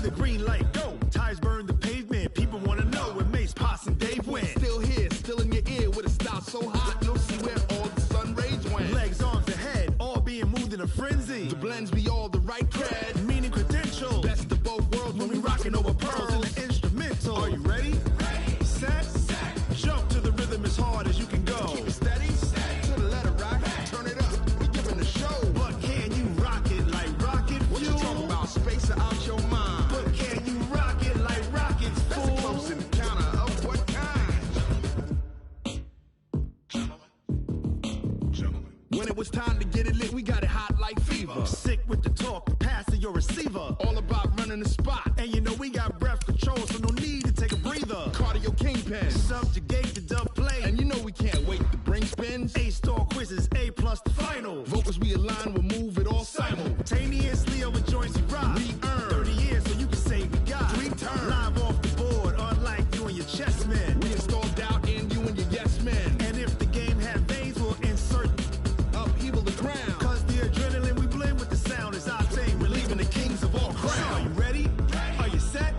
the green light go. Tires burn the pavement. People wanna know where Mace, Potts, and Dave went. Still here, still in your ear with a style so hot you'll see where all the sun rays went. Legs, arms, and head, all being moved in a frenzy. The blends be all the right cred, meaning credentials. best of both worlds when we rockin' over pearls. In the instrumental. Are you ready? Set. Jump to the rhythm as hard as you can go. Keep it steady, to the letter rock. Turn it up, we giving the show. But can you rock it like rocket fuel? What you talking about? Space or out your mind? But can you rock it like rockets, That's fool? a close encounter of what kind? When it was time to get it lit, we got it hot like fever. Sick with the talk, passing your receiver. All about running the spot. And you know we got breath control, so no need to take a breather. Cardio kingpin. Subjugate the dub play. And you know we can't wait to bring spins. A-star quizzes, A+ the final. Vocals we align, we'll move it all Simultaneously over joints we rock. We earn 30 years so you can say we got 3 turns. live off the board, unlike you and your chess men. We install doubt in you and your yes men. And if the game had veins, we'll insert Upheaval the crown. cause the adrenaline we blend with the sound is our thing. We're leaving the kings of all Crown. crown. Are you ready? Are you set?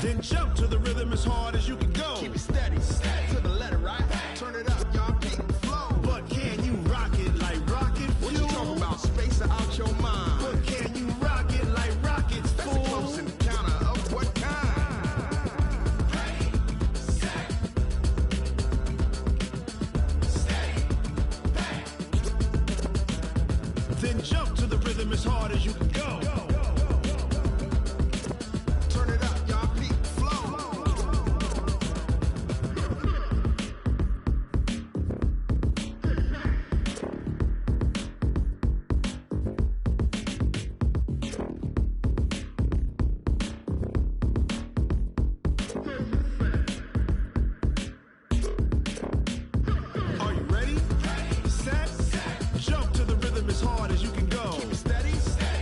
Then jump to the rhythm as hard as you can go. Keep it steady, to the letter right. Turn it up, y'all keep the flow. But can you rock it like rocket What fuel? you talking about? Space or out your mind? But can you rock it like rockets, That's a fool? close encounter of what kind? Then jump to the rhythm as hard as you can go. Turn it up, y'all keep the flow. Are you ready? Set. Jump to the rhythm as hard as you can go. Keep it steady,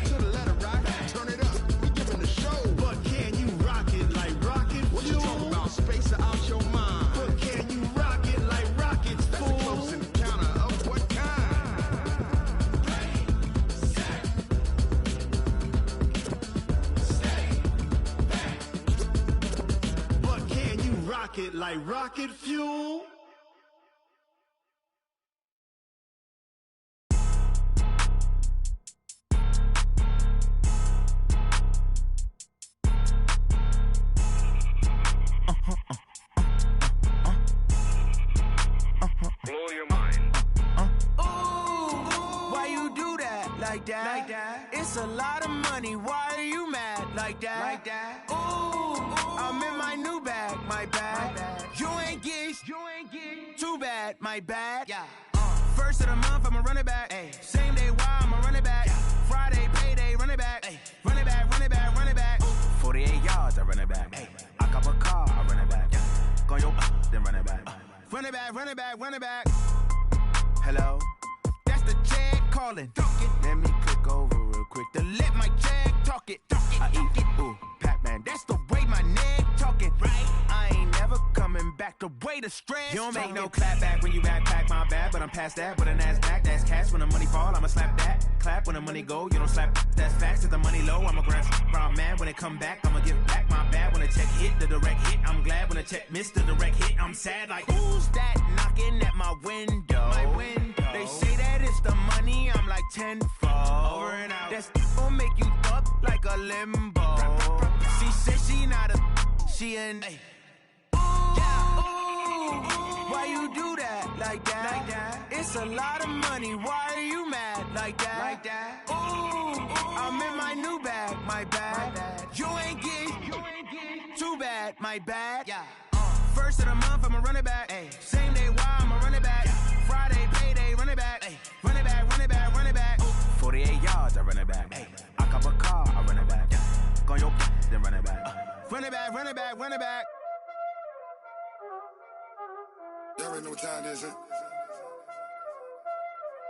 to the letter right. Turn it up, we giving the show. But can you rock it like rocket What you fuel? talking about? Space or out your mind? But can you rock it like rockets, That's a close fool? encounter of what kind? But can you rock it like rocket fuel? Blow your mind. Why you do that like that? It's a lot of money. Why are you mad like that? I'm in my new bag, my bag. You ain't get too bad, my bad. First of the month, I'ma run it back. Same day, why I'ma run it back. Friday, payday, run it back. Run it back, run it back, run it back. 48 yards, I run it back. I cop a car, I run it back. Go yo, then run it back. Run it back, run it back, run it back. Hello? That's the check calling. Let me click over real quick to let my check talk it. I eat it, ooh, Pac-Man. That's the way my neck talking. Right? I ain't never coming back the way the stress. You don't make no clap back when you backpack my bad, but I'm past that with a NASDAQ. That's cash when the money fall, I'ma slap that. Clap when the money go, you don't slap. That's facts. If the money low, I'ma grab brown man. When it come back, I'ma give back my bad. When the check hit, the direct hit. I'm glad when the check missed the direct hit. I'm sad like, who's that knocking at my window? My window. They say that it's the money, I'm like tenfold. Over and out. That's gon' make you up like a limbo. She said she not a, she an. Why you do that like that? It's a lot of money. Why are you mad like that? I'm in my new bag, my bag. You ain't get too bad, my bad. First of the month, I'ma run it back. Same day, why I'ma run it back. Friday, payday, run it back. Run it back, run it back, run it back. 48 yards, I run it back. I cop a car, I run it back. Go yo, then run it back. Run it back, run it back, run it back. Y'all already know what time it is, huh?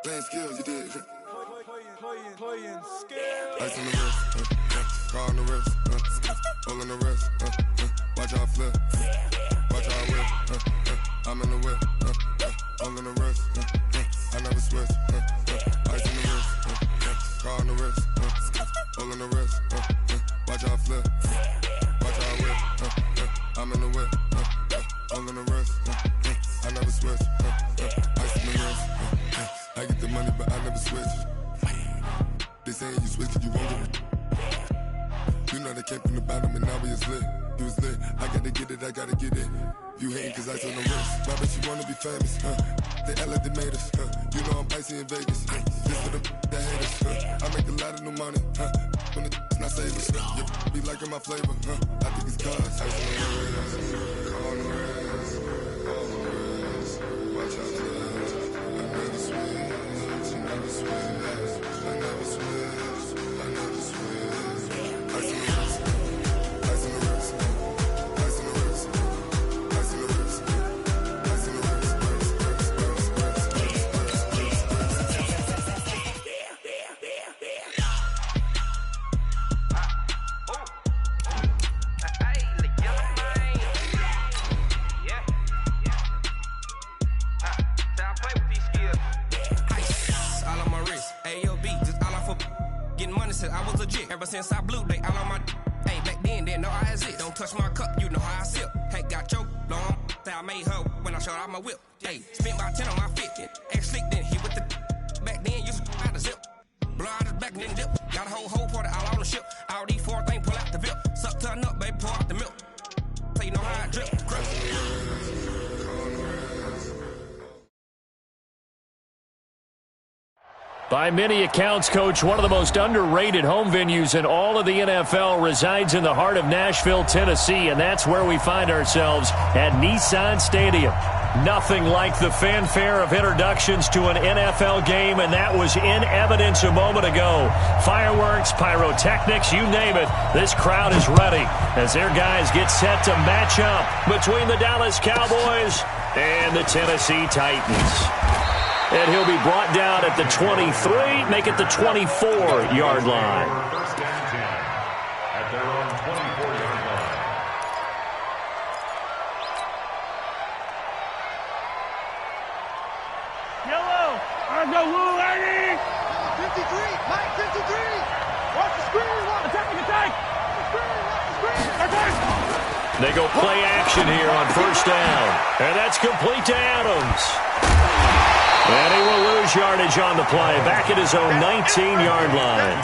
Playing skills, you did. Playing skills. Ice on the wrist, car on the wrist, hole on the wrist, watch out flip, watch out whip, I'm in the whip, hole in the wrist, I never switch, ice on the wrist, car on the wrist, hole in the wrist, watch out flip. came from the bottom and now he is lit. He was lit. I gotta get it, I gotta get it. You hating cause ice on the wrist. Why bet you wanna be famous, huh? They act like they made us, huh? You know I'm icy in Vegas, huh? Just for the that hate us, huh? I make a lot of new money, huh? When it's not savers, you be liking my flavor, huh? I think it's cause ice on the wrist, on the wrist, on the wrist. Watch out for this. I never switch, I never switch, I never switch, I never switch. Ice on the wrist, ice on the wrist, ice on the wrist, ice on the wrist, ice on the wrist, I was legit. Ever since I blew, they all on my. Hey, back then, didn't know I exist. Don't touch my cup, you know how I sip. Hey, got choked long. Say I made her when I showed out my whip. Hey, spent about 10 on my fit. Ex-slick, then hit with the. Back then, used to out the zip. Blow out his back, then dip. Got a whole party all on the ship. All these 4 things, pull out the VIP. Suck to a nut, baby, pour out the milk. So you know how I drip. By many accounts, Coach, one of the most underrated home venues in all of the NFL resides in the heart of Nashville, Tennessee, and that's where we find ourselves at Nissan Stadium. Nothing like the fanfare of introductions to an NFL game, and that was in evidence a moment ago. Fireworks, pyrotechnics, you name it, this crowd is ready as their guys get set to match up between the Dallas Cowboys and the Tennessee Titans. And he'll be brought down at the 23, make it the 24-yard line. First down 10 at their own 24-yard line. Yellow, I go Woo Lady. 53, Mike 53. Watch the screen, Attack. They go play action here on first down. And that's complete to Adams. And he will lose yardage on the play, back at his own 19-yard line.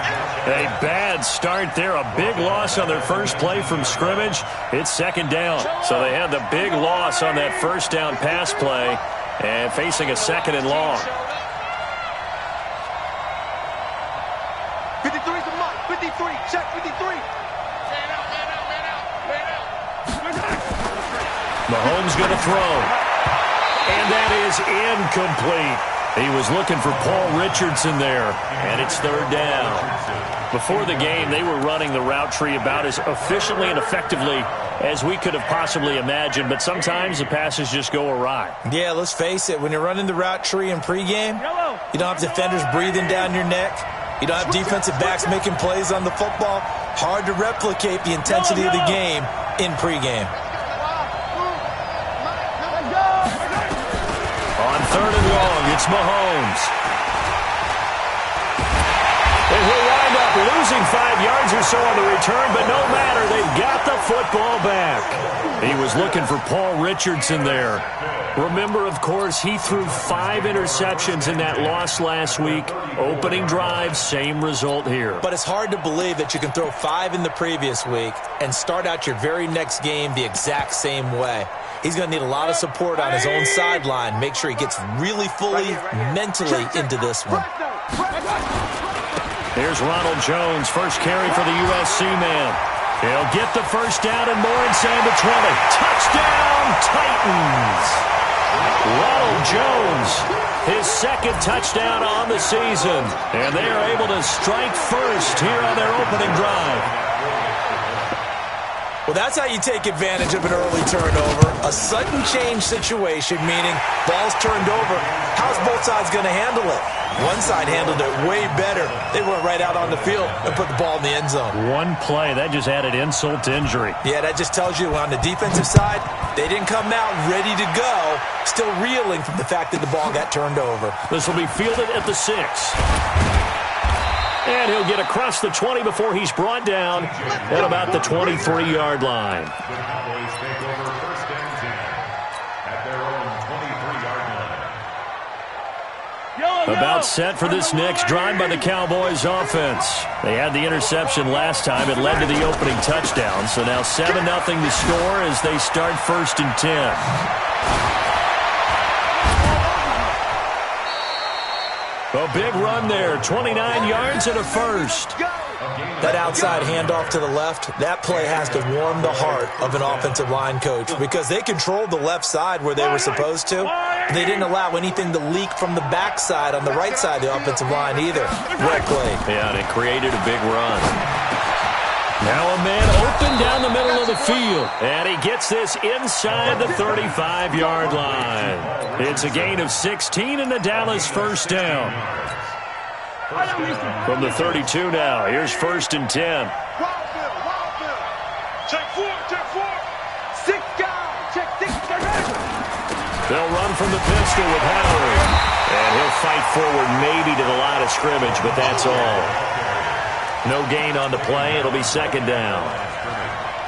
A bad start there, a big loss on their first play from scrimmage. It's second down, so they had the big loss on that first down pass play and facing a second and long. 53 is the mark, 53, check 53. Man out. Mahomes going to throw. And that is incomplete. He was looking for Paul Richardson there, and it's third down. Before the game, they were running the route tree about as efficiently and effectively as we could have possibly imagined, but sometimes the passes just go awry. Yeah, let's face it, when you're running the route tree in pregame, you don't have defenders breathing down your neck. You don't have defensive backs making plays on the football. Hard to replicate the intensity of the game in pregame. On third and long, it's Mahomes. And he'll wind up losing 5 yards or so on the return, but no matter, they've got the football back. He was looking for Paul Richardson there. Remember, of course, he threw 5 interceptions in that loss last week. Opening drive, same result here. But it's hard to believe that you can throw 5 in the previous week and start out your very next game the exact same way. He's going to need a lot of support on his own sideline. Make sure he gets really fully mentally into this one. Here's Ronald Jones, first carry for the USC man. He'll get the first down and more inside the 20. Touchdown, Titans! Ronald Jones, his second touchdown on the season. And they are able to strike first here on their opening drive. Well, that's how you take advantage of an early turnover. A sudden change situation, meaning ball's turned over. How's both sides going to handle it? One side handled it way better. They went right out on the field and put the ball in the end zone. One play, that just added insult to injury. Yeah, that just tells you on the defensive side, they didn't come out ready to go, still reeling from the fact that the ball got turned over. This will be fielded at the 6. And he'll get across the 20 before he's brought down at about the 23-yard line. The Cowboys take over first down 10 at their own 23-yard line. Yellow, About set for this next drive by the Cowboys offense. They had the interception last time. It led to the opening touchdown. So now 7-0 to score as they start 1st and 10. A big run there, 29 yards and a first. That outside handoff to the left, that play has to warm the heart of an offensive line coach because they controlled the left side where they were supposed to. They didn't allow anything to leak from the backside on the right side of the offensive line either. Well played. Yeah, and it created a big run. Now a man open down the middle of the field. And he gets this inside the 35-yard line. It's a gain of 16 and the Dallas first down. From the 32 now, here's 1st and 10. Check 4. 6 guys. Check 6. They'll run from the pistol with Howard. And he'll fight forward maybe to the line of scrimmage, but that's all. No gain on the play. It'll be 2nd down.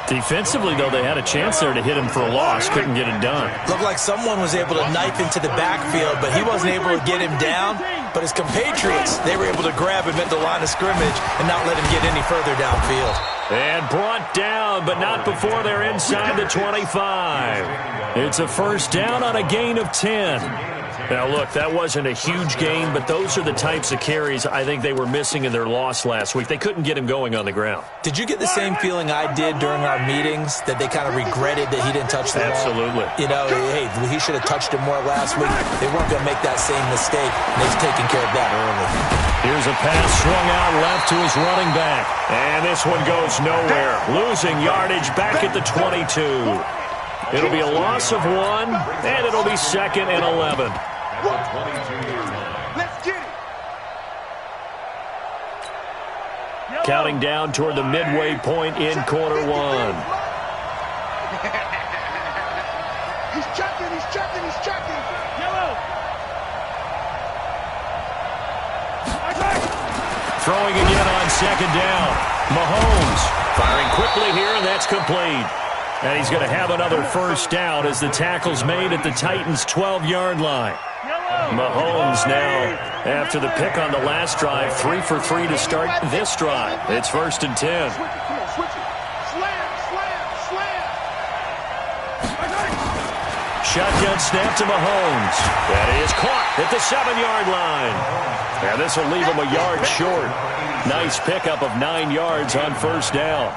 Defensively, though, they had a chance there to hit him for a loss. Couldn't get it done. Looked like someone was able to knife into the backfield, but he wasn't able to get him down. But his compatriots, they were able to grab him at the line of scrimmage and not let him get any further downfield. And brought down, but not before they're inside the 25. It's a 1st down on a gain of 10. Now, look, that wasn't a huge gain, but those are the types of carries I think they were missing in their loss last week. They couldn't get him going on the ground. Did you get the same feeling I did during our meetings, that they kind of regretted that he didn't touch the ball? Absolutely. You know, hey, he should have touched him more last week. They weren't going to make that same mistake, and they've taken care of that early. Here's a pass swung out left to his running back. And this one goes nowhere. Losing yardage back at the 22. It'll be a loss of 1, and it'll be 2nd and 11. Let's get it. Counting down toward the midway point in quarter 1. He's checking. Yellow. Throwing again on 2nd down. Mahomes firing quickly here, and that's complete. And he's going to have another 1st down as the tackle's made at the Titans' 12-yard line. Mahomes now, after the pick on the last drive, 3 for 3 to start this drive. It's 1st and 10. Shotgun snap to Mahomes. That is caught at the 7-yard line. And this will leave him a yard short. Nice pickup of 9 yards on 1st down.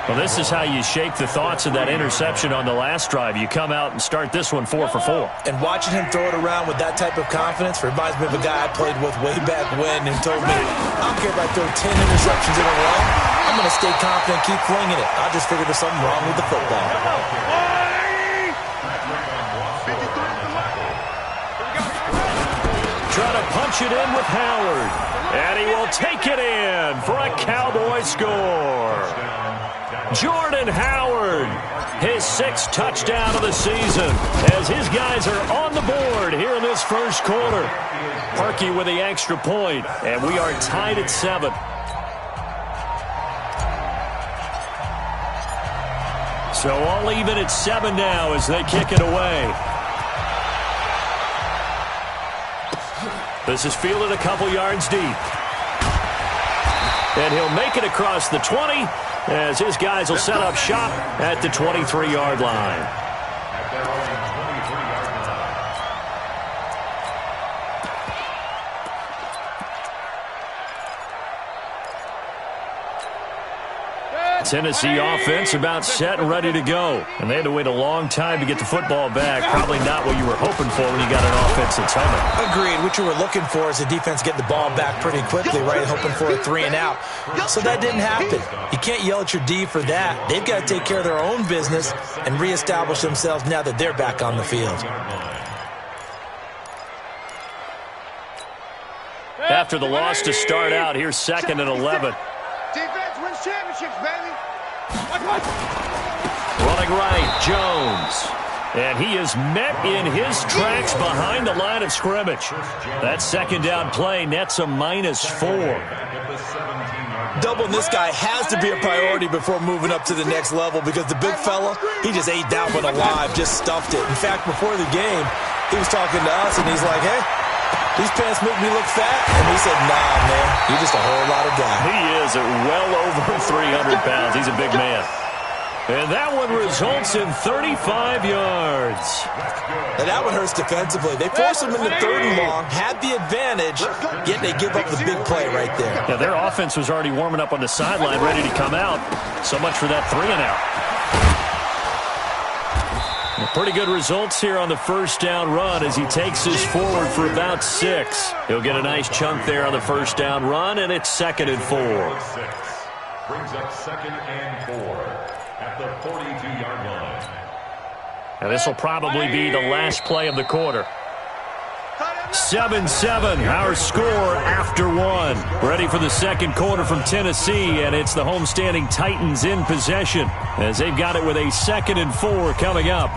Well, this is how you shape the thoughts of that interception on the last drive. You come out and start this one 4 for 4. And watching him throw it around with that type of confidence reminds me of a guy I played with way back when who told me, I don't care if I throw 10 interceptions in a row. I'm going to stay confident, keep flinging it. I just figured there's something wrong with the football. Trying to punch it in with Howard. And he will take it in for a Cowboy score. Jordan Howard, his 6th touchdown of the season, as his guys are on the board here in this first quarter. Parkey with the extra point, and we are tied at 7. So all even at 7 now as they kick it away. This is fielded a couple yards deep. And he'll make it across the 20 as his guys will set up shop at the 23-yard line. Tennessee offense about set and ready to go. And they had to wait a long time to get the football back. Probably not what you were hoping for when you got an offense that's humming. Agreed. What you were looking for is the defense getting the ball back pretty quickly, right? Hoping for a 3 and out. So that didn't happen. You can't yell at your D for that. They've got to take care of their own business and reestablish themselves now that they're back on the field. After the loss to start out, here's 2nd and 11. Defense wins championships, baby. Running right, Jones. And he is met in his tracks behind the line of scrimmage. That 2nd down play nets a -4. Doubling this guy has to be a priority before moving up to the next level because the big fella, he just ate that one alive, just stuffed it. In fact, before the game, he was talking to us, and he's like, hey, These pants make me look fat. And he said, nah, man, you're just a whole lot of guy. He is at well over 300 pounds. He's a big man. And that one results in 35 yards. And that one hurts defensively. They force him into 3rd and long, had the advantage, yet they give up the big play right there. Yeah, their offense was already warming up on the sideline, ready to come out. So much for that 3-and-out. Pretty good results here on the first down run as he takes this forward for about 6. He'll get a nice chunk there on the first down run, and it's 2nd and 4. Brings up 2nd and 4 at the 42-yard line. And this will probably be the last play of the quarter. 7-7, our score after 1. Ready for the second quarter from Tennessee, and it's the homestanding Titans in possession as they've got it with a 2nd and 4 coming up.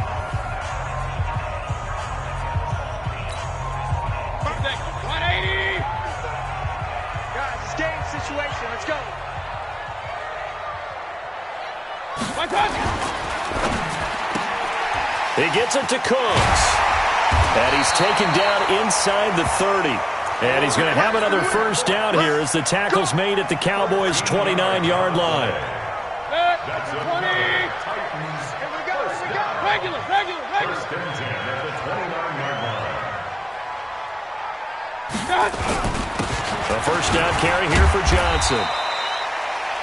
He gets it to Cooks. And he's taken down inside the 30. And he's going to have another first down here as the tackle's made at the Cowboys' 29-yard line. That's a 20. Titans. Here we go. Regular. First and 10 at the 29-yard line. A first down carry here for Johnson.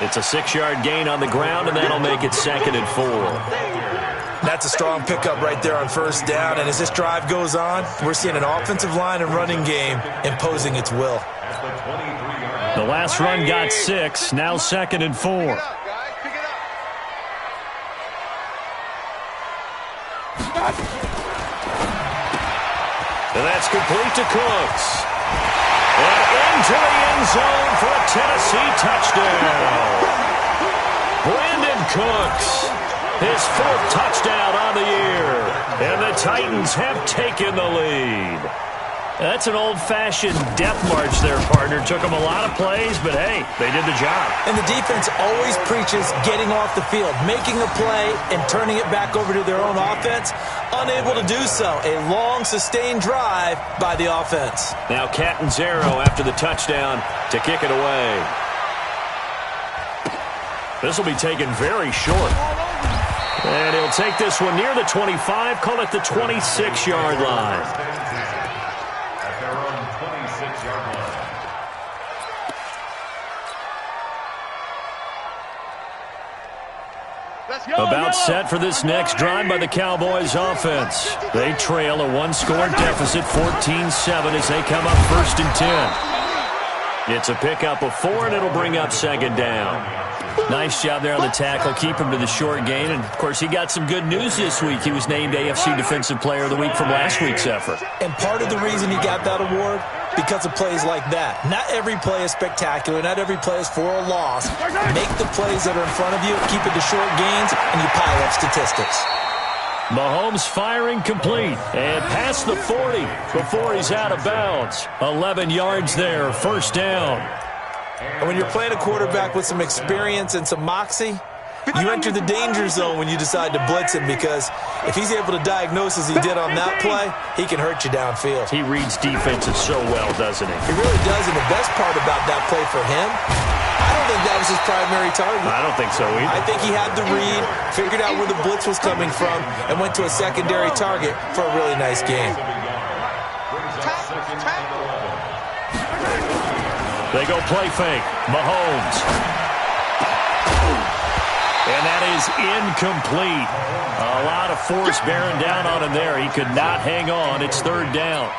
It's a 6-yard gain on the ground, and that'll make it 2nd and 4. That's a strong pickup right there on first down. And as this drive goes on, we're seeing an offensive line and running game imposing its will. The last run got 6, now 2nd and 4. And that's complete to Cooks. And into the end zone for a Tennessee touchdown. Brandon Cooks. His 4th touchdown on the year. And the Titans have taken the lead. That's an old-fashioned death march there, partner. Took them a lot of plays, but hey, they did the job. And the defense always preaches getting off the field, making a play and turning it back over to their own offense. Unable to do so. A long, sustained drive by the offense. Now Catanzaro after the touchdown to kick it away. This will be taken very short. And he'll take this one near the 25, call it the 26-yard line. At their own 26-yard line. About set for this next drive by the Cowboys offense. They trail a 1-score deficit, 14-7 as they come up 1st and 10. It's a pickup of 4, and it'll bring up 2nd down. Nice job there on the tackle. Keep him to the short gain. And, of course, he got some good news this week. He was named AFC Defensive Player of the Week from last week's effort. And part of the reason he got that award, because of plays like that. Not every play is spectacular. Not every play is for a loss. Make the plays that are in front of you, keep it to short gains, and you pile up statistics. Mahomes firing complete and past the 40 before he's out of bounds. 11 yards there, first down. And when you're playing a quarterback with some experience and some moxie, you enter the danger zone when you decide to blitz him, because if he's able to diagnose as he did on that play, he can hurt you downfield. He reads defenses so well, doesn't he? He really does, and the best part about that play for him, I don't think that was his primary target. I don't think so either. I think he had the read, figured out where the blitz was coming from, and went to a secondary target for a really nice game. They go play fake. Mahomes. And that is incomplete. A lot of force bearing down on him there. He could not hang on. It's 3rd down.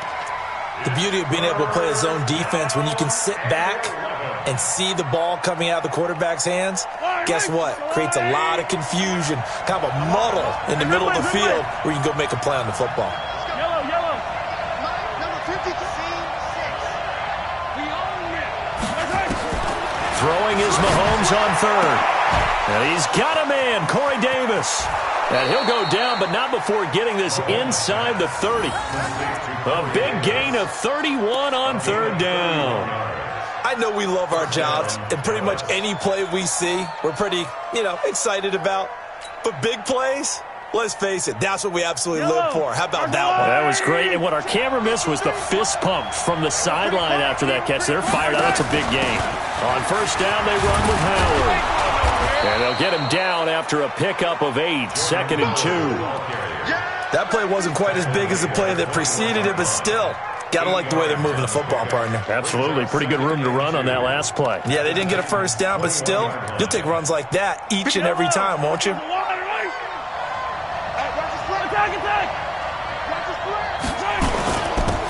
The beauty of being able to play a zone defense when you can sit back and see the ball coming out of the quarterback's hands, guess what? Creates a lot of confusion, kind of a muddle in the middle of the field where you can go make a play on the football. Yellow. Number 56. Throwing is Mahomes on 3rd. And he's got a man, Corey Davis. And he'll go down, but not before getting this inside the 30. A big gain of 31 on 3rd down. I know we love our jobs, and pretty much any play we see, we're pretty, excited about. But big plays, Let's face it, that's what we absolutely live for. How about that one? That was great. And what our camera missed was the fist pump from the sideline after that catch. They're fired out. That's a big game. On first down, they run with Howard. And they'll get him down after a pickup of 8, 2nd and 2. That play wasn't quite as big as the play that preceded it, but still, got to like the way they're moving the football, partner. Absolutely. Pretty good room to run on that last play. Yeah, they didn't get a first down, but still, you'll take runs like that each and every time, won't you?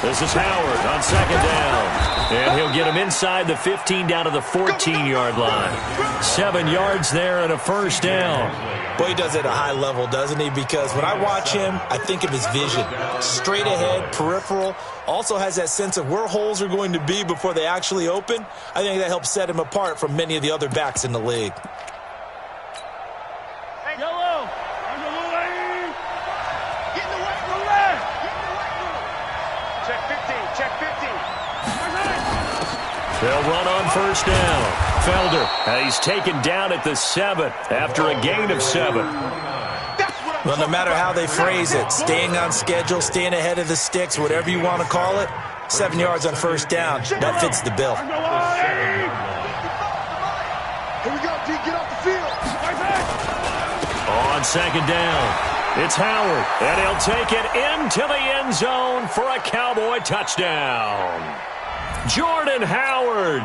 This is Howard on 2nd down. And he'll get him inside the 15 down to the 14-yard line. 7 yards there and a first down. Boy, he does it at a high level, doesn't he? Because when I watch him, I think of his vision. Straight ahead, peripheral. Also has that sense of where holes are going to be before they actually open. I think that helps set him apart from many of the other backs in the league. Yellow! On the lane! Get in the way! Go left! Check 15, check 15. They'll run on first down. Felder, he's taken down at the 7 after a gain of 7. Well, no matter how they phrase it, staying on schedule, staying ahead of the sticks, whatever you want to call it, 7 yards on first down, that fits the bill. Here we go, D, get off the field. On 2nd down, it's Howard, and he'll take it into the end zone for a Cowboy touchdown. Jordan Howard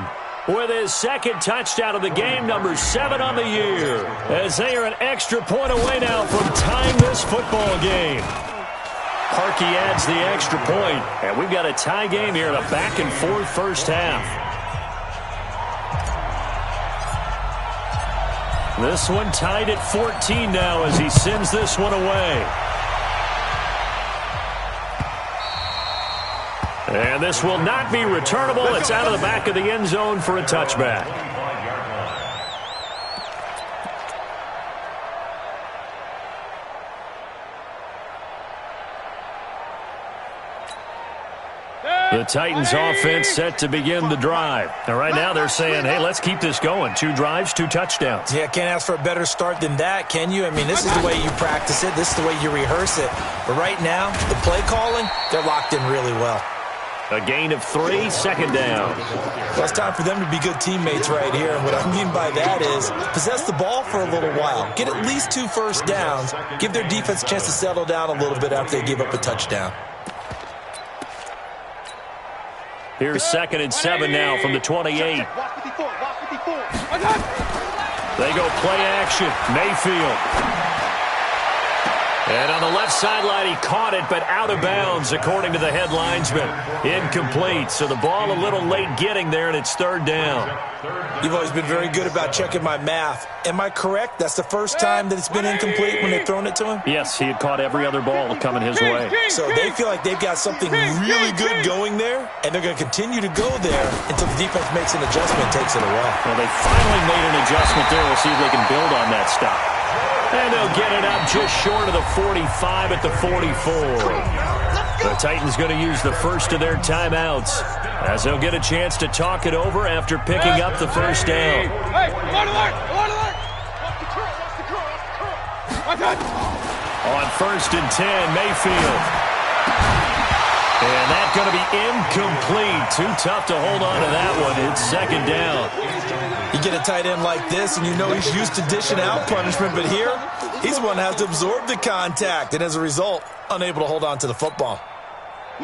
with his 2nd touchdown of the game, number 7 on the year, as they are an extra point away now from tying this football game. Parkey adds the extra point, and we've got a tie game here in a back-and-forth first half. This one tied at 14 now as he sends this one away. And this will not be returnable. It's out of the back of the end zone for a touchback. The Titans offense set to begin the drive. And right now they're saying, hey, let's keep this going. 2 drives, 2 touchdowns. Yeah, can't ask for a better start than that, can you? I mean, this is the way you practice it. This is the way you rehearse it. But right now, the play calling, they're locked in really well. A gain of 3, 2nd down. Well, it's time for them to be good teammates right here. And what I mean by that is possess the ball for a little while. Get at least 2 first downs. Give their defense a chance to settle down a little bit after they give up a touchdown. Here's 2nd and 7 now from the 28. They go play action. Mayfield. And on the left sideline, he caught it, but out of bounds, according to the head linesman. Incomplete. So the ball a little late getting there, and it's 3rd down. You've always been very good about checking my math. Am I correct? That's the first time that it's been incomplete when they've thrown it to him? Yes, he had caught every other ball coming his way. So they feel like they've got something really good going there, and they're going to continue to go there until the defense makes an adjustment and takes it away. Well, they finally made an adjustment there. We'll see if they can build on that stop. And they'll get it up just short of the 45 at the 44. The Titans going to use the first of their timeouts as they'll get a chance to talk it over after picking up the first down. On 1st and 10, Mayfield. And that's going to be incomplete. Too tough to hold on to that one. It's 2nd down. You get a tight end like this, and you know he's used to dishing out punishment, but here, he's the one that has to absorb the contact, and as a result, unable to hold on to the football.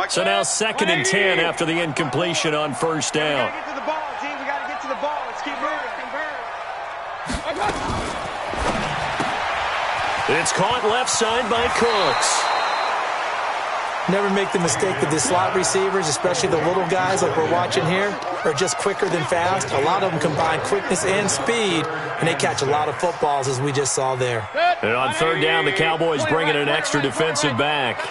So now 2nd and 10 after the incompletion on first down. We got to get to the ball, team. We got to get to the ball. Let's keep moving. It's caught left side by Cooks. Never make the mistake that the slot receivers, especially the little guys like we're watching here, are just quicker than fast. A lot of them combine quickness and speed, and they catch a lot of footballs, as we just saw there. And on 3rd down, the Cowboys bring in an extra defensive back.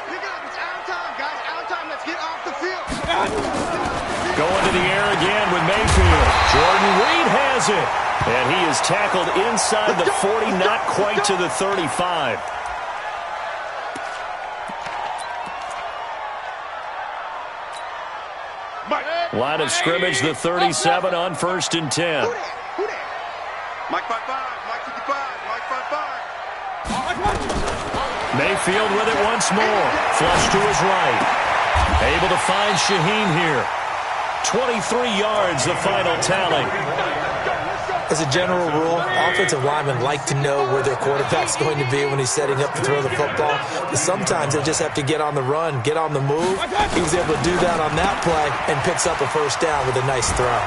Going to the air again with Mayfield. Jordan Reed has it. And he is tackled inside the 40, not quite to the 35. Line of scrimmage, the 37 on 1st and 10. Mike 5-5, Mike 55, Mike 5-5. Mayfield with it once more. Flush to his right. Able to find Shaheen here. 23 yards, the final tally. As a general rule, offensive linemen like to know where their quarterback's going to be when he's setting up to throw the football. But sometimes they just have to get on the run, get on the move. He was able to do that on that play and picks up a first down with a nice throw.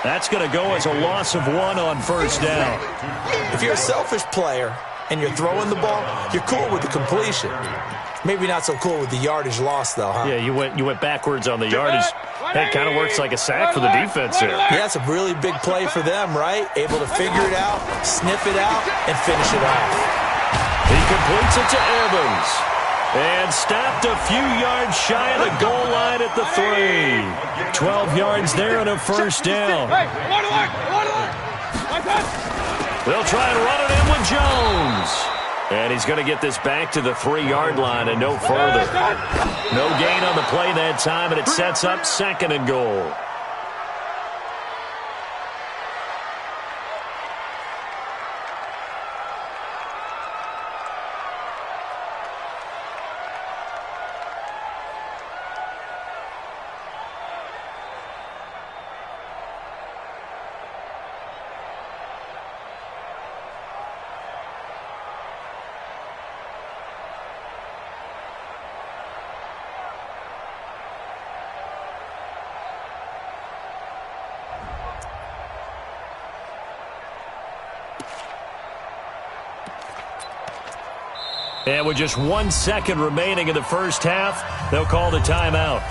That's going to go as a loss of 1 on first down. If you're a selfish player and you're throwing the ball, you're cool with the completion. Maybe not so cool with the yardage loss, though, huh? Yeah, you went backwards on the yardage. That kind of works like a sack for the defense there. Yeah, it's a really big play for them, right? Able to figure it out, sniff it out, and finish it off. He completes it to Evans. And stopped a few yards shy of the goal line at the 3. 12 yards there and a first down. They'll try and run it in with Jones. And he's going to get this back to the 3-yard line and no further. No gain on the play that time, and it sets up 2nd and goal. And with just 1 second remaining in the first half, they'll call the timeout.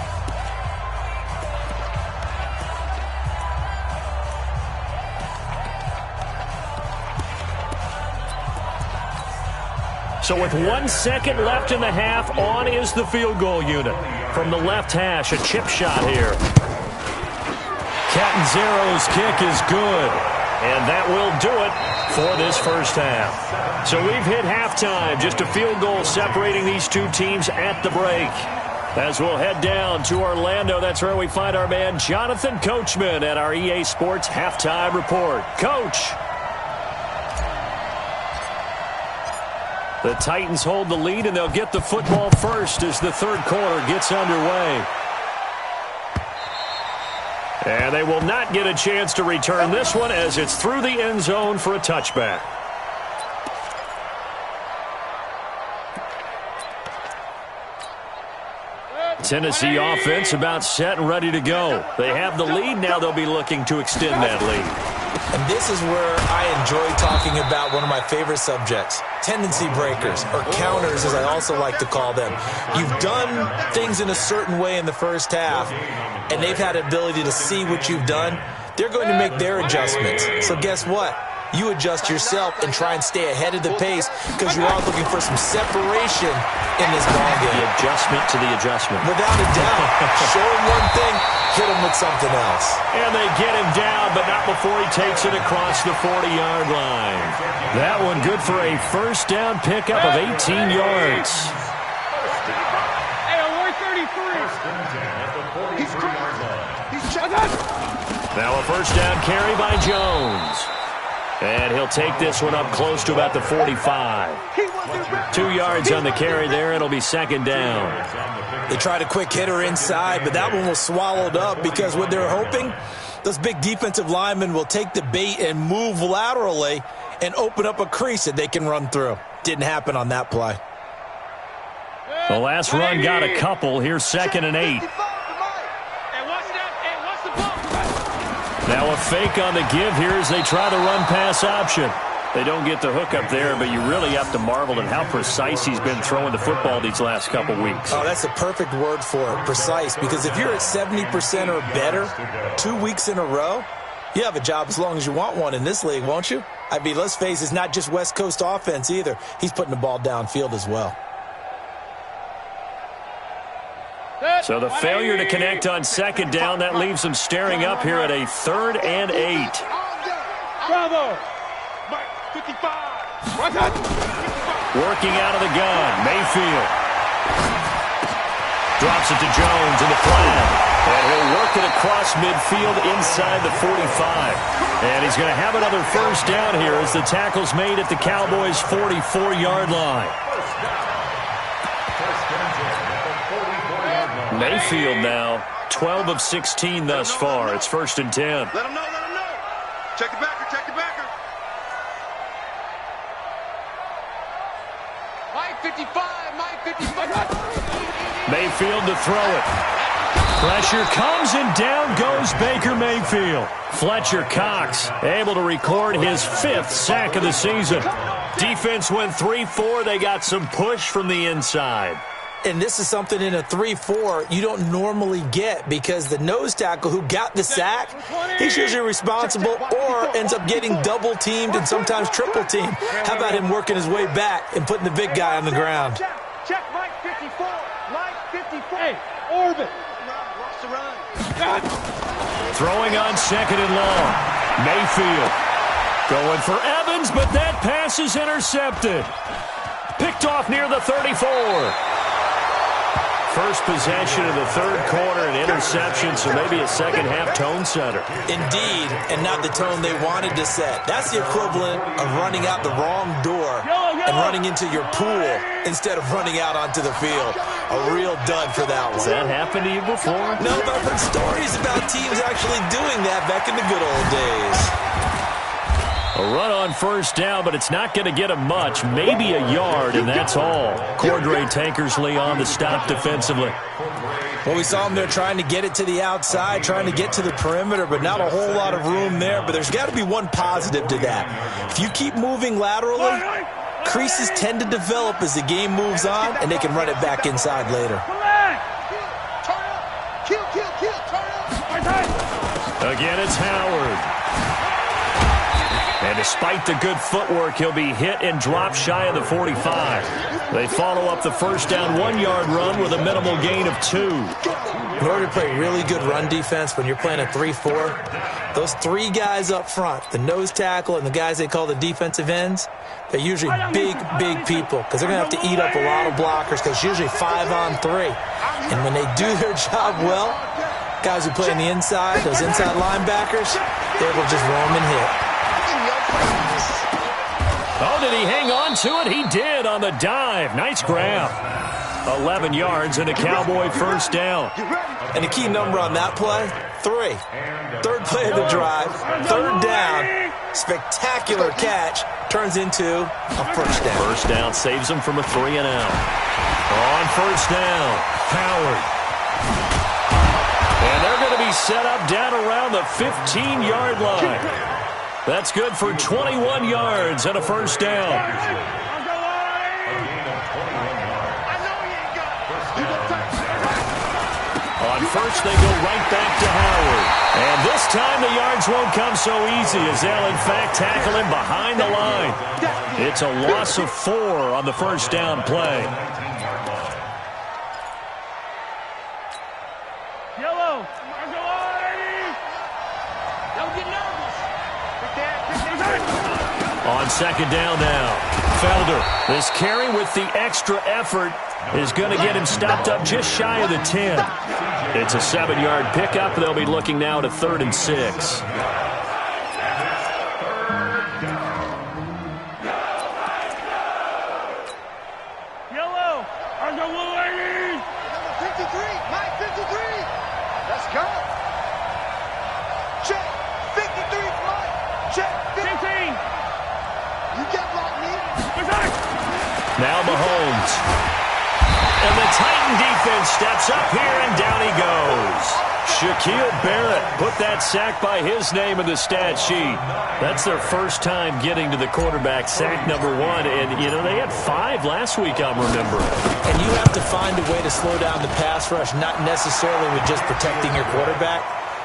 So with 1 second left in the half, on is the field goal unit. From the left hash, a chip shot here. Catanzaro's kick is good. And that will do it for this first half. So we've hit halftime. Just a field goal separating these two teams at the break. As we'll head down to Orlando, that's where we find our man Jonathan Coachman at our EA Sports Halftime Report. Coach. The Titans hold the lead, and they'll get the football first as the third quarter gets underway. And they will not get a chance to return this one as it's through the end zone for a touchback. Tennessee offense about set and ready to go. They have the lead. Now they'll be looking to extend that lead. And this is where I enjoy talking about one of my favorite subjects, tendency breakers, or counters as I also like to call them. You've done things in a certain way in the first half, and they've had the ability to see what you've done. They're going to make their adjustments. So guess what? You adjust yourself and try and stay ahead of the pace because you are looking for some separation in this ball game. The adjustment to the adjustment. Without a doubt. Show him one thing, hit him with something else. And they get him down, but not before he takes it across the 40-yard line. That one good for a first down pickup of 18 yards. Hey, we're 33. Now a first down carry by Jones. And he'll take this one up close to about the 45. 2 yards on the carry there. It'll be second down. They tried a quick hitter inside, but that one was swallowed up because what they're hoping, those big defensive linemen will take the bait and move laterally and open up a crease that they can run through. Didn't happen on that play. The last run got a couple. Here's 2nd and 8. Now a fake on the give here as they try the run-pass option. They don't get the hook up there, but you really have to marvel at how precise he's been throwing the football these last couple weeks. Oh, that's the perfect word for it, precise, because if you're at 70% or better 2 weeks in a row, you have a job as long as you want one in this league, won't you? I mean, let's face it, it's not just West Coast offense either. He's putting the ball downfield as well. So the failure to connect on second down, that leaves them staring up here at a 3rd and 8. Bravo. 55. Working out of the gun, Mayfield. Drops it to Jones in the flag. And he'll work it across midfield inside the 45. And he's going to have another first down here as the tackle's made at the Cowboys' 44-yard line. Mayfield now, 12 of 16 thus far. It's 1st and 10. Let him know, let him know. Check the backer, check the backer. Mike 55, Mike 55. Mayfield to throw it. Pressure comes and down goes Baker Mayfield. Fletcher Cox able to record his 5th sack of the season. Defense went 3-4. They got some push from the inside. And this is something in a 3-4 you don't normally get because the nose tackle who got the sack, he's usually responsible or ends up getting double-teamed and sometimes triple-teamed. How about him working his way back and putting the big guy on the ground? Check Mike 54. Mike 54. Hey, orbit. Watch the run. Throwing on 2nd and long. Mayfield going for Evans, but that pass is intercepted. Picked off near the 34. First possession of the 3rd quarter, an interception, so maybe a second-half tone setter. Indeed, and not the tone they wanted to set. That's the equivalent of running out the wrong door and running into your pool instead of running out onto the field. A real dud for that one. Has that happened to you before? No, but I've heard stories about teams actually doing that back in the good old days. A run on 1st down, but it's not going to get him much. Maybe a yard, and that's all. Cordray Tankersley on the stop defensively. Well, we saw him there trying to get it to the outside, trying to get to the perimeter, but not a whole lot of room there. But there's got to be one positive to that. If you keep moving laterally, creases tend to develop as the game moves on, and they can run it back inside later. Again, it's Howard. And despite the good footwork, he'll be hit and dropped shy of the 45. They follow up the first down 1-yard run with a minimal gain of 2. In order to play really good run defense when you're playing a 3-4, those 3 guys up front, the nose tackle and the guys they call the defensive ends, they're usually big people because they're going to have to eat up a lot of blockers because it's usually 5-on-3. And when they do their job well, guys who play on the inside, those inside linebackers, they're able to just roam and hit. Oh, did he hang on to it? He did on the dive. Nice grab. 11 yards and a Cowboy first down. And the key number on that play, 3. 3rd play of the drive, 3rd down, spectacular catch, turns into a first down. First down saves him from a 3-and-out. On first down, Howard. And they're going to be set up down around the 15-yard line. That's good for 21 yards and a first down. On first, they go right back to Howard. And this time the yards won't come so easy as they'll, in fact, tackle him behind the line. It's a loss of 4 on the first down play. Yellow. On 2nd down now, Felder. This carry with the extra effort is going to get him stopped up just shy of the 10. It's a 7-yard pickup. They'll be looking now to 3rd and 6. Yellow. Our little lady. Number 53. Mike 53. Let's go. Check. 53 for Mike. Check. 15. You get blocked, me. Now Mahomes. And the Titan defense steps up here, and down he goes. Shaquille Barrett put that sack by his name in the stat sheet. That's their first time getting to the quarterback, sack number 1. And, you know, they had 5 last week, I'm remembering. And you have to find a way to slow down the pass rush, not necessarily with just protecting your quarterback,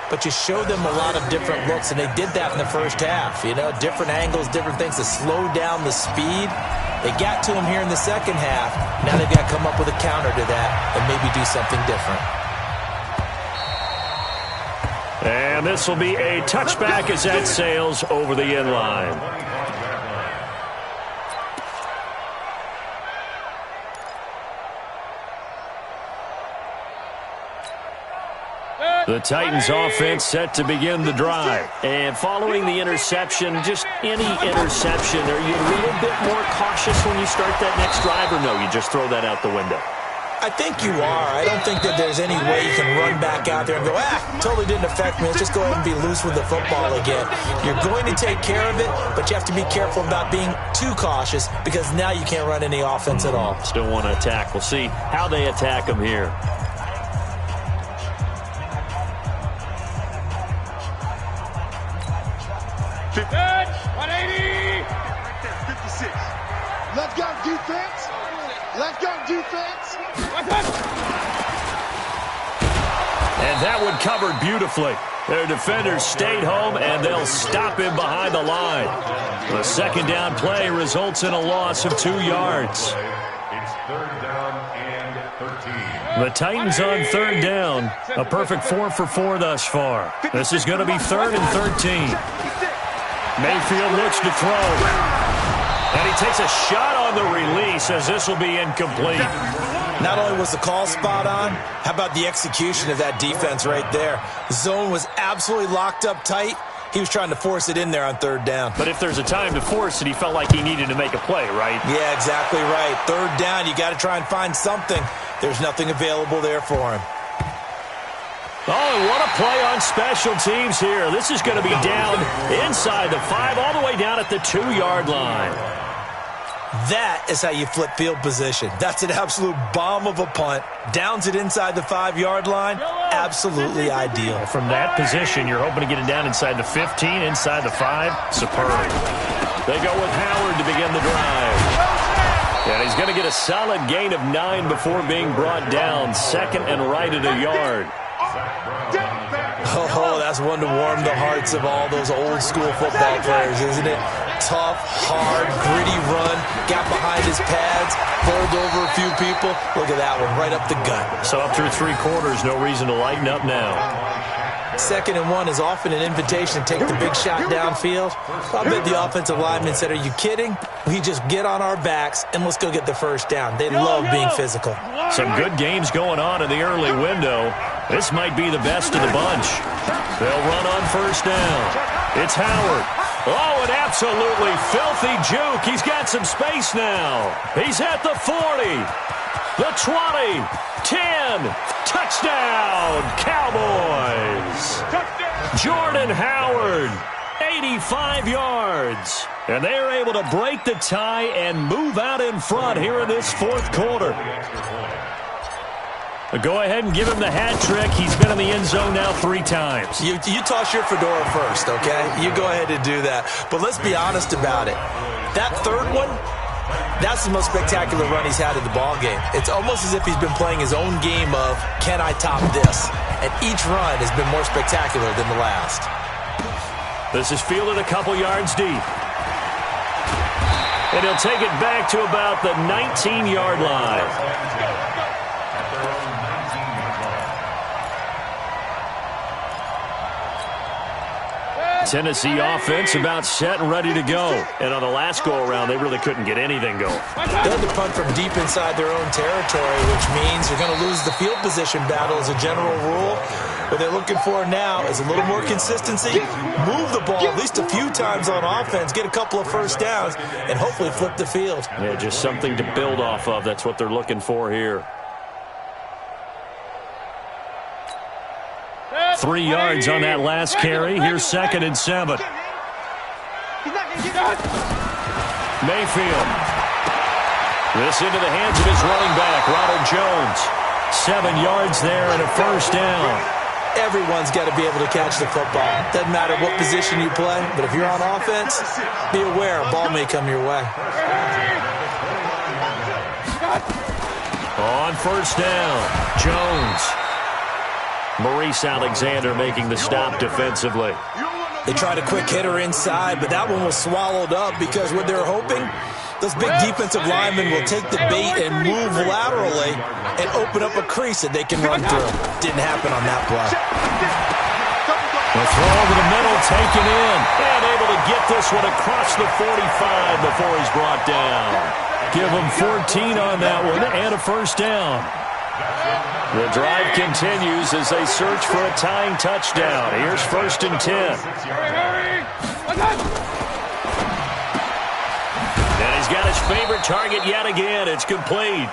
but you show them a lot of different looks, and they did that in the first half. You know, different angles, different things to slow down the speed. They got to him here in the second half. Now they've got to come up with a counter to that and maybe do something different. And this will be a touchback as that sails over the end line. The Titans offense set to begin the drive. And following the interception, just any interception, are you a little bit more cautious when you start that next drive, or no, you just throw that out the window? I think you are. I don't think that there's any way you can run back out there and go, totally didn't affect me. Let's just go ahead and be loose with the football again. You're going to take care of it, but you have to be careful about being too cautious because now you can't run any offense at all. Still want to attack. We'll see how they attack them here. Defense, 180. 56. Let's go, defense. Let's go, defense. And that one covered beautifully. Their defenders stayed home, and they'll stop him behind the line. The second down play results in a loss of 2 yards. It's third down and 13. The Titans on third down. A perfect 4 for 4 thus far. This is going to be 3rd and 13. Mayfield looks to throw. And he takes a shot on the release as this will be incomplete. Not only was the call spot on, how about the execution of that defense right there? The zone was absolutely locked up tight. He was trying to force it in there on third down. But if there's a time to force it, he felt like he needed to make a play, right? Yeah, exactly right. Third down, you got to try and find something. There's nothing available there for him. Oh, and what a play on special teams here. This is going to be down inside the 5, all the way down at the 2-yard line. That is how you flip field position. That's an absolute bomb of a punt. Downs it inside the 5-yard line. Absolutely ideal. From that position, you're hoping to get it down inside the 15, inside the 5. Superb. They go with Howard to begin the drive. And he's going to get a solid gain of 9 before being brought down. Second and right at a yard. Oh, that's one to warm the hearts of all those old-school football players, isn't it? Tough, hard, gritty run. Got behind his pads, bowled over a few people. Look at that one, right up the gut. So up through 3 quarters, no reason to lighten up now. 2nd and 1 is often an invitation to take the big shot downfield. I bet the offensive lineman said, are you kidding? We just get on our backs and let's go get the first down. They love being physical. Some good games going on in the early window. This might be the best of the bunch. They'll run on first down. It's Howard. Oh, an absolutely filthy juke. He's got some space now. He's at the 40, the 20, 10. Touchdown, Cowboys. Jordan Howard, 85 yards. And they are able to break the tie and move out in front here in this 4th quarter. Go ahead and give him the hat trick. He's been in the end zone now 3 times. You toss your fedora first, okay? You go ahead and do that. But let's be honest about it. That third one, that's the most spectacular run he's had in the ballgame. It's almost as if he's been playing his own game of, can I top this? And each run has been more spectacular than the last. This is fielded a couple yards deep. And he'll take it back to about the 19-yard line. Tennessee offense about set and ready to go. And on the last go-around, they really couldn't get anything going. They had to punt from deep inside their own territory, which means they're going to lose the field position battle as a general rule. What they're looking for now is a little more consistency, move the ball at least a few times on offense, get a couple of first downs, and hopefully flip the field. Yeah, just something to build off of. That's what they're looking for here. 3 yards on that last carry. Here's 2nd and 7. Mayfield. This into the hands of his running back, Ronald Jones. 7 yards there and a first down. Everyone's got to be able to catch the football. Doesn't matter what position you play, but if you're on offense, be aware a ball may come your way. On first down, Jones. Maurice Alexander making the stop defensively. They tried a quick hitter inside, but that one was swallowed up because what they're hoping, those big defensive linemen will take the bait and move laterally and open up a crease that they can run through. Didn't happen on that play. The throw over the middle, taken in, and able to get this one across the 45 before he's brought down. Give him 14 on that one and a first down. The drive continues as they search for a tying touchdown. Here's 1st and 10. And he's got his favorite target yet again. It's complete.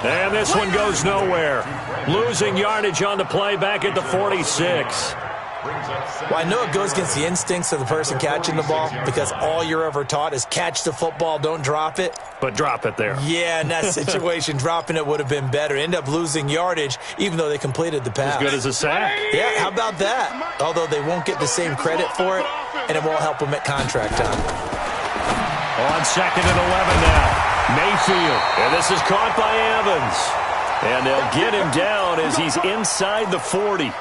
And this one goes nowhere. Losing yardage on the play back at the 46. Well, I know it goes against the instincts of the person catching the ball because all you're ever taught is catch the football, don't drop it. But drop it there. Yeah, in that situation, dropping it would have been better. End up losing yardage, even though they completed the pass. As good as a sack. Yeah, how about that? Although they won't get the same credit for it, and it won't help them at contract time. On 2nd and 11 now. Mayfield. And this is caught by Evans. And they'll get him down as he's inside the 40.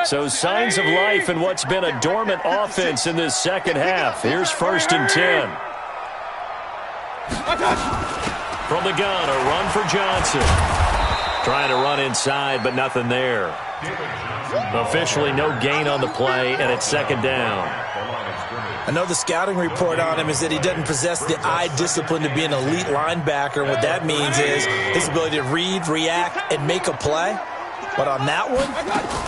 So signs of life in what's been a dormant offense in this second half. Here's 1st and 10. From the gun, a run for Johnson. Trying to run inside, but nothing there. Officially no gain on the play, and it's 2nd down. I know the scouting report on him is that he doesn't possess the eye discipline to be an elite linebacker. And what that means is his ability to read, react, and make a play. But on that one,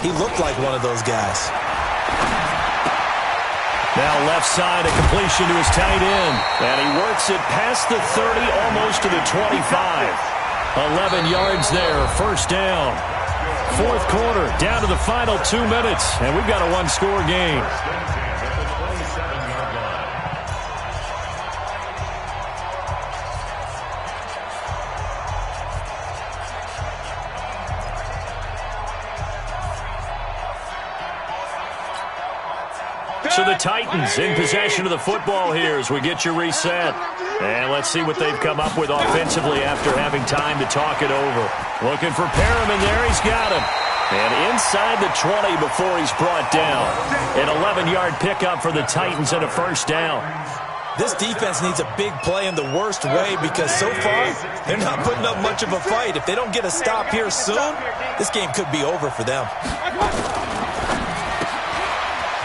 he looked like one of those guys. Now left side, a completion to his tight end. And he works it past the 30, almost to the 25. 11 yards there, 1st down. 4th quarter, down to the final 2 minutes. And we've got a one-score game. So the Titans in possession of the football here as we get you reset. And let's see what they've come up with offensively after having time to talk it over. Looking for Perriman there. He's got him. And inside the 20 before he's brought down. An 11-yard pickup for the Titans and a 1st down. This defense needs a big play in the worst way because so far they're not putting up much of a fight. If they don't get a stop here soon, this game could be over for them.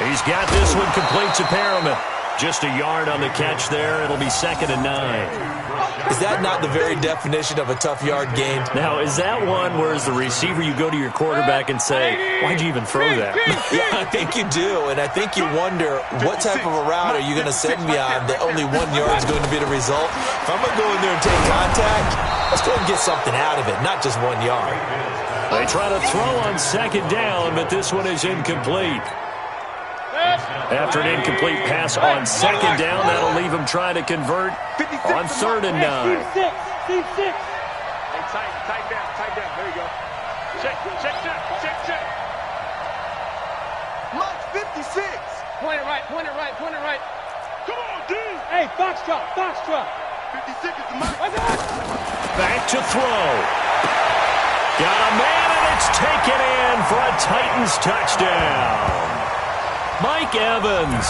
He's got this one complete to Perriman. Just a yard on the catch there. It'll be 2nd and 9. Is that not the very definition of a tough yard gain? Now, is that one where as the receiver you go to your quarterback and say, why'd you even throw that? Yeah, I think you do, and I think you wonder what type of a route are you going to send me on that only 1 yard is going to be the result? If I'm going to go in there and take contact, let's go and get something out of it, not just 1 yard. They try to throw on 2nd down, but this one is incomplete. After an incomplete pass on 2nd down, that'll leave him trying to convert on 3rd and 9. Hey, tight down. There you go. Check. Mike 56. Point it right. Come on, D. Hey, Foxtrot. 56 is the Mike. Back to throw. Got a man, and it's taken in for a Titans touchdown. Mike Evans,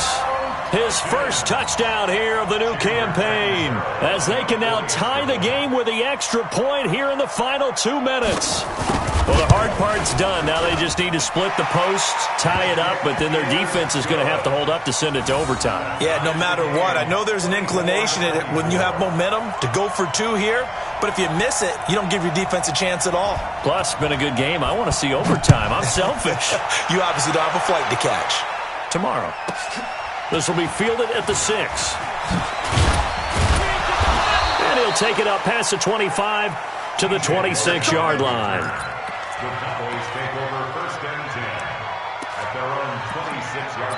his first touchdown here of the new campaign, as they can now tie the game with the extra point here in the final 2 minutes. Well, the hard part's done. Now they just need to split the posts, tie it up, but then their defense is going to have to hold up to send it to overtime. Yeah, no matter what. I know there's an inclination in it when you have momentum to go for 2 here, but if you miss it, you don't give your defense a chance at all. Plus, it's been a good game. I want to see overtime. I'm selfish. You obviously don't have a flight to catch. Tomorrow. This will be fielded at the 6. And he'll take it up past the 25 to the 26-yard line. The Cowboys take over 1st and 10 at their own 26-yard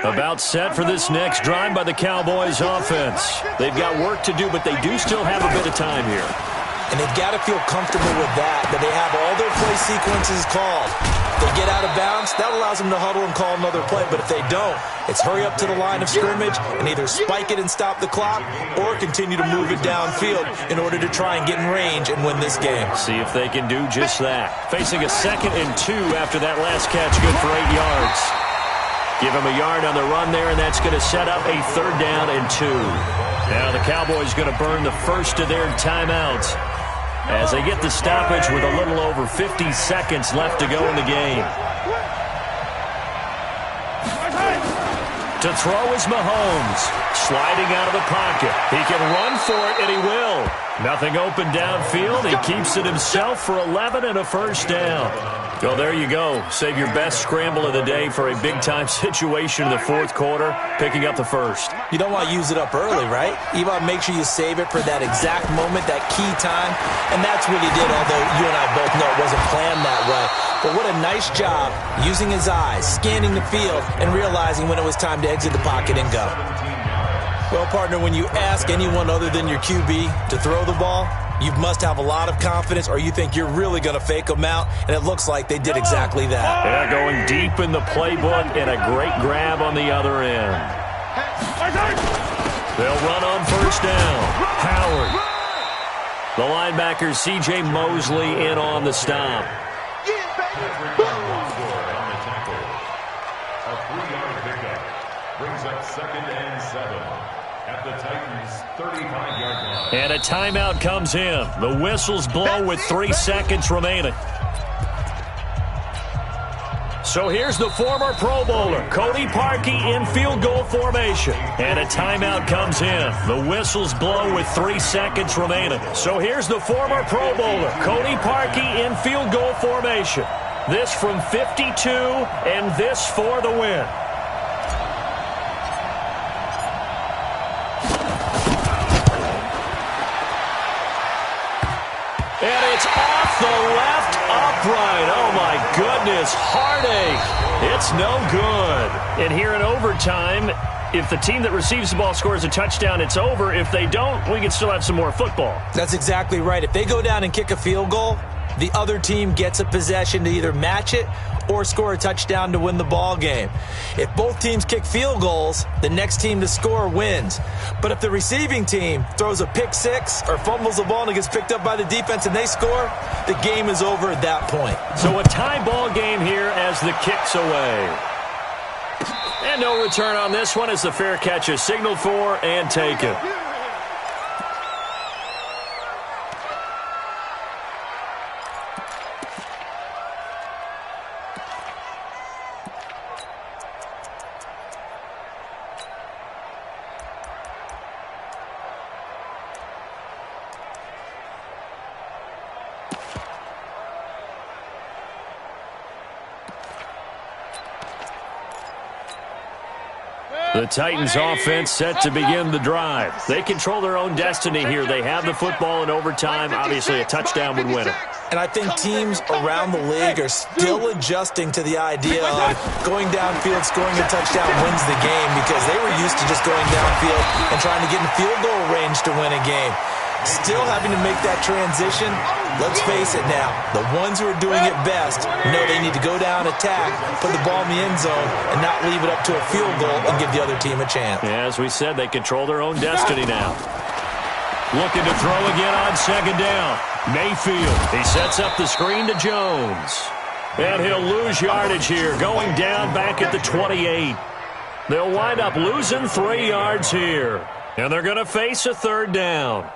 line. About set for this next drive by the Cowboys offense. They've got work to do, but they do still have a bit of time here. And they've got to feel comfortable with that they have all their play sequences called. If they get out of bounds, that allows them to huddle and call another play. But if they don't, it's hurry up to the line of scrimmage and either spike it and stop the clock or continue to move it downfield in order to try and get in range and win this game. See if they can do just that. Facing a 2nd and 2 after that last catch, good for 8 yards. Give him a yard on the run there, and that's going to set up a 3rd down and 2. Now the Cowboys going to burn the first of their timeouts. as they get the stoppage with a little over 50 seconds left to go in the game. To throw is Mahomes, sliding out of the pocket. He can run for it, and he will. Nothing open downfield. He keeps it himself for 11 and a first down. So there you go. Save your best scramble of the day for a big-time situation in the fourth quarter, picking up the first. You don't want to use it up early, right? You want to make sure you save it for that exact moment, that key time, and that's what he did, although you and I both know it wasn't planned that way. But what a nice job using his eyes, scanning the field, and realizing when it was time to exit the pocket and go. Well, partner, when you ask anyone other than your QB to throw the ball, you must have a lot of confidence, or you think you're really going to fake them out, and it looks like they did exactly that. Yeah, going deep in the playbook, and a great grab on the other end. They'll run on first down. Howard. The linebacker, C.J. Mosley, in on the stop. A 3-yard pickup brings up 2nd and 7 at the Titans' 35-yard line. And a timeout comes in. The whistles blow with 3 seconds remaining. So here's the former Pro Bowler, Cody Parkey, in field goal formation. And a timeout comes in. The whistles blow with 3 seconds remaining. So here's the former Pro Bowler, Cody Parkey, in field goal formation. This from 52, and this for the win. And it's off the left upright. Oh, my goodness. Heartache. It's no good. And here in overtime, if the team that receives the ball scores a touchdown, it's over. If they don't, we can still have some more football. That's exactly right. If they go down and kick a field goal, the other team gets a possession to either match it or score a touchdown to win the ball game. If both teams kick field goals, the next team to score wins. But if the receiving team throws a pick six or fumbles the ball and it gets picked up by the defense and they score, the game is over at that point. So a tie ball game here as the kick's away. And no return on this one as the fair catch is signaled for and taken. The Titans offense set to begin the drive. They control their own destiny here. They have the football in overtime. Obviously, a touchdown would win it. And I think teams around the league are still adjusting to the idea of going downfield, scoring a touchdown wins the game, because they were used to just going downfield and trying to get in field goal range to win a game. Still having to make that transition. Let's face it now, the ones who are doing it best know they need to go down, attack, put the ball in the end zone, and not leave it up to a field goal and give the other team a chance. Yeah, as we said, they control their own destiny now. Looking to throw again on second down. Mayfield, he sets up the screen to Jones. And he'll lose yardage here, going down back at the 28. They'll wind up losing 3 yards here. And they're going to face a third down.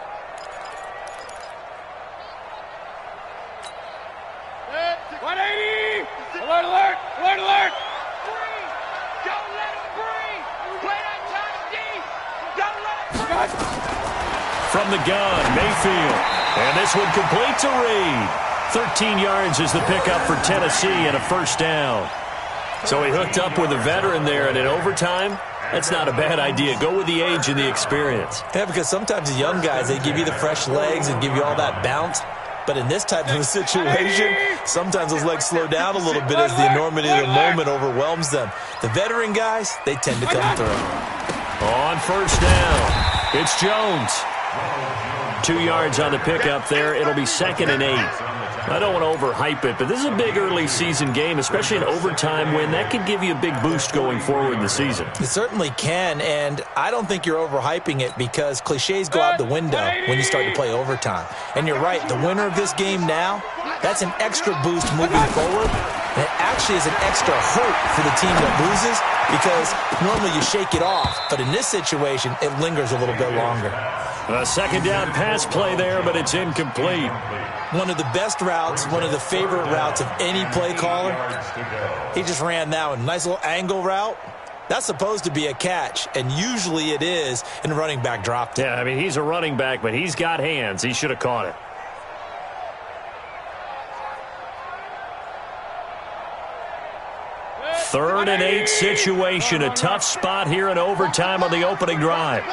Alert, alert, alert, alert! Don't let him breathe! Play that time deep! Don't let him breathe! From the gun, Mayfield. And this one complete to Reed. 13 yards is the pickup for Tennessee and a first down. So he hooked up with a veteran there, and in overtime, that's not a bad idea. Go with the age and the experience. Yeah, because sometimes the young guys, they give you the fresh legs and give you all that bounce. But in this type of a situation, sometimes those legs slow down a little bit as the enormity of the moment overwhelms them. The veteran guys, they tend to come through. On first down, it's Jones. 2 yards on the pickup there. It'll be 2nd and 8. I don't want to overhype it, but this is a big early season game, especially an overtime win. That could give you a big boost going forward in the season. It certainly can, and I don't think you're overhyping it because cliches go out the window when you start to play overtime. And you're right, the winner of this game now, that's an extra boost moving forward, and it actually is an extra hurt for the team that loses because normally you shake it off, but in this situation, it lingers a little bit longer. A second down pass play there, but it's incomplete. One of the best routes, one of the favorite routes of any play caller. He just ran that one. Nice little angle route. That's supposed to be a catch, and usually it is, and the running back dropped it. Yeah, I mean, he's a running back, but he's got hands. He should have caught it. Third and 8 situation. A tough spot here in overtime on the opening drive.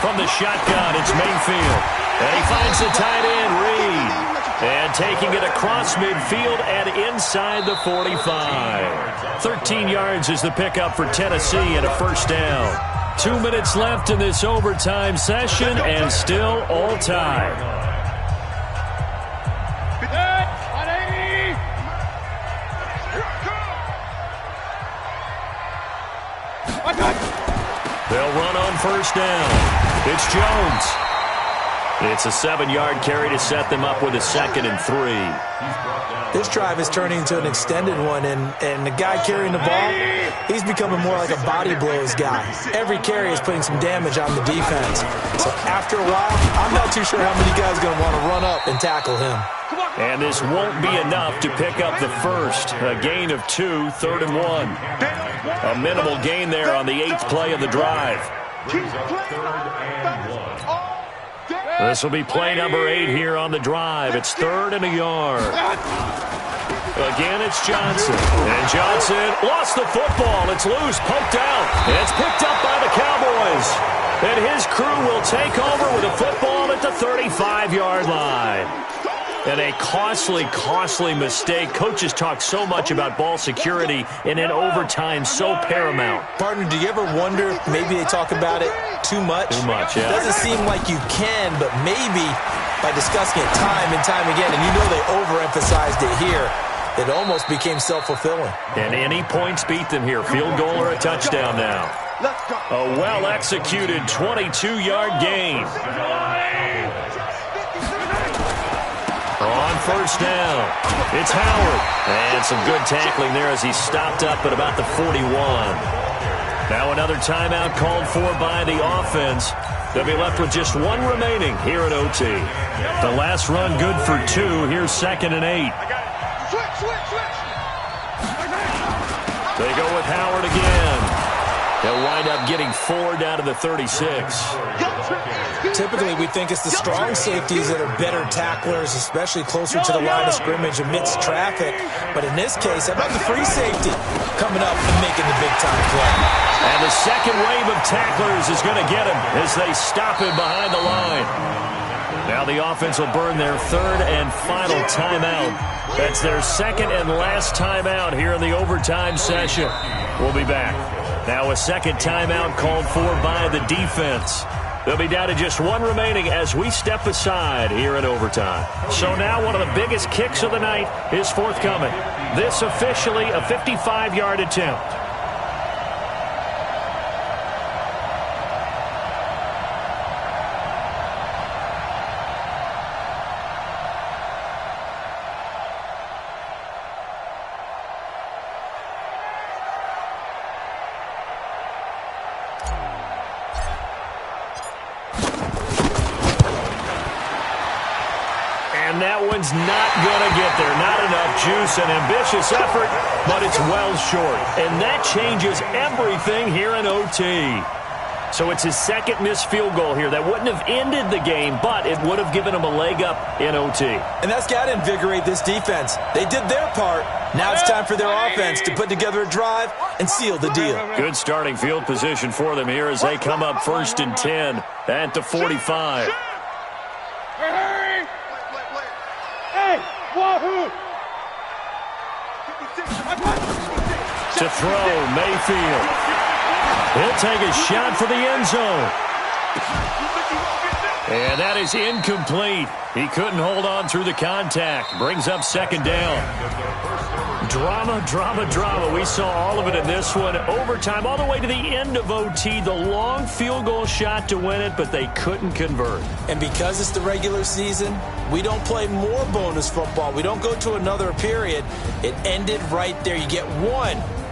From the shotgun, it's Mayfield. And he finds the tight end, Reed. And taking it across midfield and inside the 45. 13 yards is the pickup for Tennessee and a first down. 2 minutes left in this overtime session and still all tied. They'll run on first down. It's Jones. It's a 7-yard carry to set them up with a 2nd and 3. This drive is turning into an extended one, and the guy carrying the ball, he's becoming more like a body blows guy. Every carry is putting some damage on the defense. So after a while, I'm not too sure how many guys are going to want to run up and tackle him. And this won't be enough to pick up the first. A gain of 2, 3rd and 1. A minimal gain there on the 8th play of the drive. This will be play number 8 here on the drive. It's 3rd and a yard. Again, it's Johnson. And Johnson lost the football. It's loose, poked out. And it's picked up by the Cowboys. And his crew will take over with a football at the 35-yard line. And a costly, costly mistake. Coaches talk so much about ball security, and in overtime, so paramount. Partner, do you ever wonder if maybe they talk about it too much? Too much, yeah. It doesn't seem like you can, but maybe by discussing it time and time again, and you know they overemphasized it here, it almost became self-fulfilling. And any points beat them here. Field goal or a touchdown now. A well-executed 22-yard gain. On first down, it's Howard. And some good tackling there as he stopped up at about the 41. Now another timeout called for by the offense. They'll be left with just 1 remaining here at OT. The last run good for 2. Here's 2nd and 8. They go with Howard again. They'll wind up getting 4 down to the 36. Typically, we think it's the strong safeties that are better tacklers, especially closer to the line of scrimmage amidst traffic. But in this case, how about the free safety coming up and making the big-time play? And the second wave of tacklers is going to get him as they stop him behind the line. Now the offense will burn their 3rd and final timeout. That's their 2nd and last timeout here in the overtime session. We'll be back. Now a 2nd timeout called for by the defense. They'll be down to just 1 remaining as we step aside here in overtime. So now one of the biggest kicks of the night is forthcoming. This officially a 55-yard attempt. Not going to get there. Not enough juice. An ambitious effort, but it's well short. And that changes everything here in OT. So it's his 2nd missed field goal here. That wouldn't have ended the game, but it would have given him a leg up in OT. And that's got to invigorate this defense. They did their part. Now it's time for their offense to put together a drive and seal the deal. Good starting field position for them here as they come up 1st and 10 at the 45. Wahoo! To throw, Mayfield. He'll take a shot for the end zone. And that is incomplete. He couldn't hold on through the contact. Brings up 2nd down. Drama, drama, drama. We saw all of it in this one. Overtime all the way to the end of OT. The long field goal shot to win it, but they couldn't convert. And because it's the regular season, we don't play more bonus football. We don't go to another period. It ended right there. You get 1